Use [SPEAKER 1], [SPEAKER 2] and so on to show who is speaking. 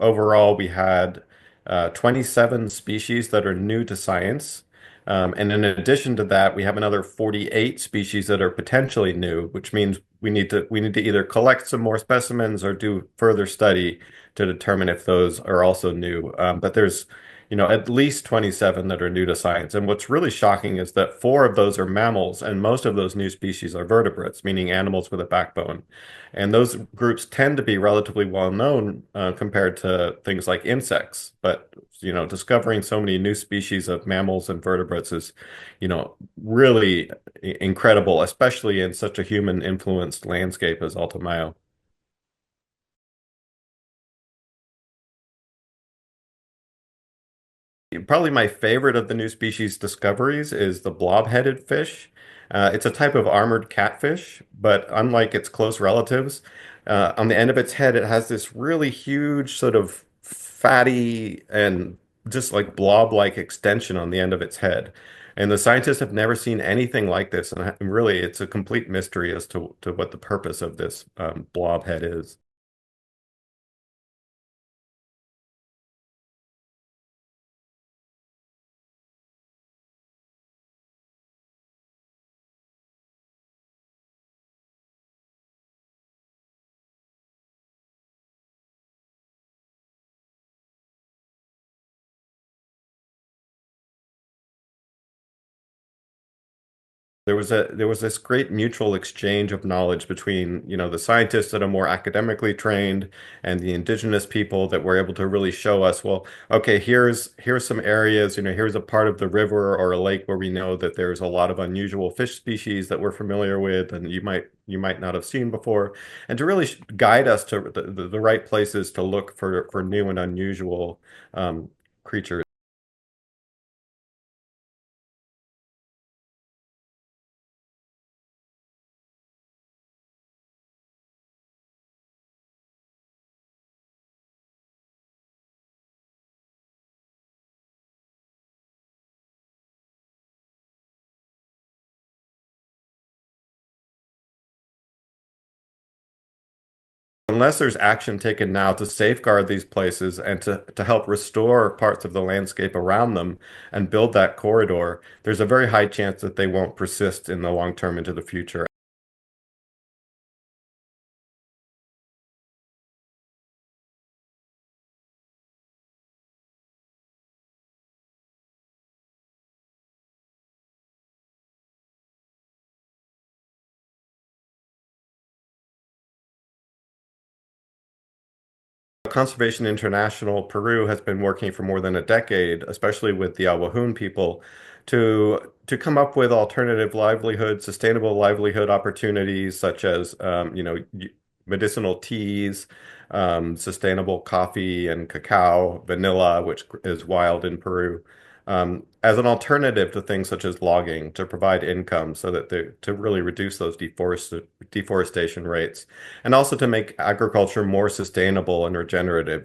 [SPEAKER 1] overall, we had 27 species that are new to science. And in addition to that, we have another 48 species that are potentially new, which means we need to either collect some more specimens or do further study to determine if those are also new. But there's, at least 27 that are new to science. And what's really shocking is that four of those are mammals, and most of those new species are vertebrates, meaning animals with a backbone. And those groups tend to be relatively well known compared to things like insects. But, discovering so many new species of mammals and vertebrates is, really incredible, especially in such a human-influenced landscape as Alto Mayo. Probably my favorite of the new species discoveries is the blob-headed fish. It's a type of armored catfish, but unlike its close relatives, on the end of its head, it has this really huge, sort of fatty and just like blob-like extension on the end of its head. And the scientists have never seen anything like this, and really, it's a complete mystery as to what the purpose of this blob head is. There was this great mutual exchange of knowledge between, the scientists that are more academically trained and the indigenous people that were able to really show us, well, okay, here's some areas, here's a part of the river or a lake where we know that there's a lot of unusual fish species that we're familiar with and you might not have seen before, and to really guide us to the right places to look for new and unusual creatures. Unless there's action taken now to safeguard these places and to help restore parts of the landscape around them and build that corridor, there's a very high chance that they won't persist in the long term into the future. Conservation International Peru has been working for more than a decade, especially with the Awajun people, to come up with alternative livelihood, sustainable livelihood opportunities such as medicinal teas, sustainable coffee and cacao, vanilla, which is wild in Peru, as an alternative to things such as logging to provide income so that to really reduce those deforestation rates and also to make agriculture more sustainable and regenerative.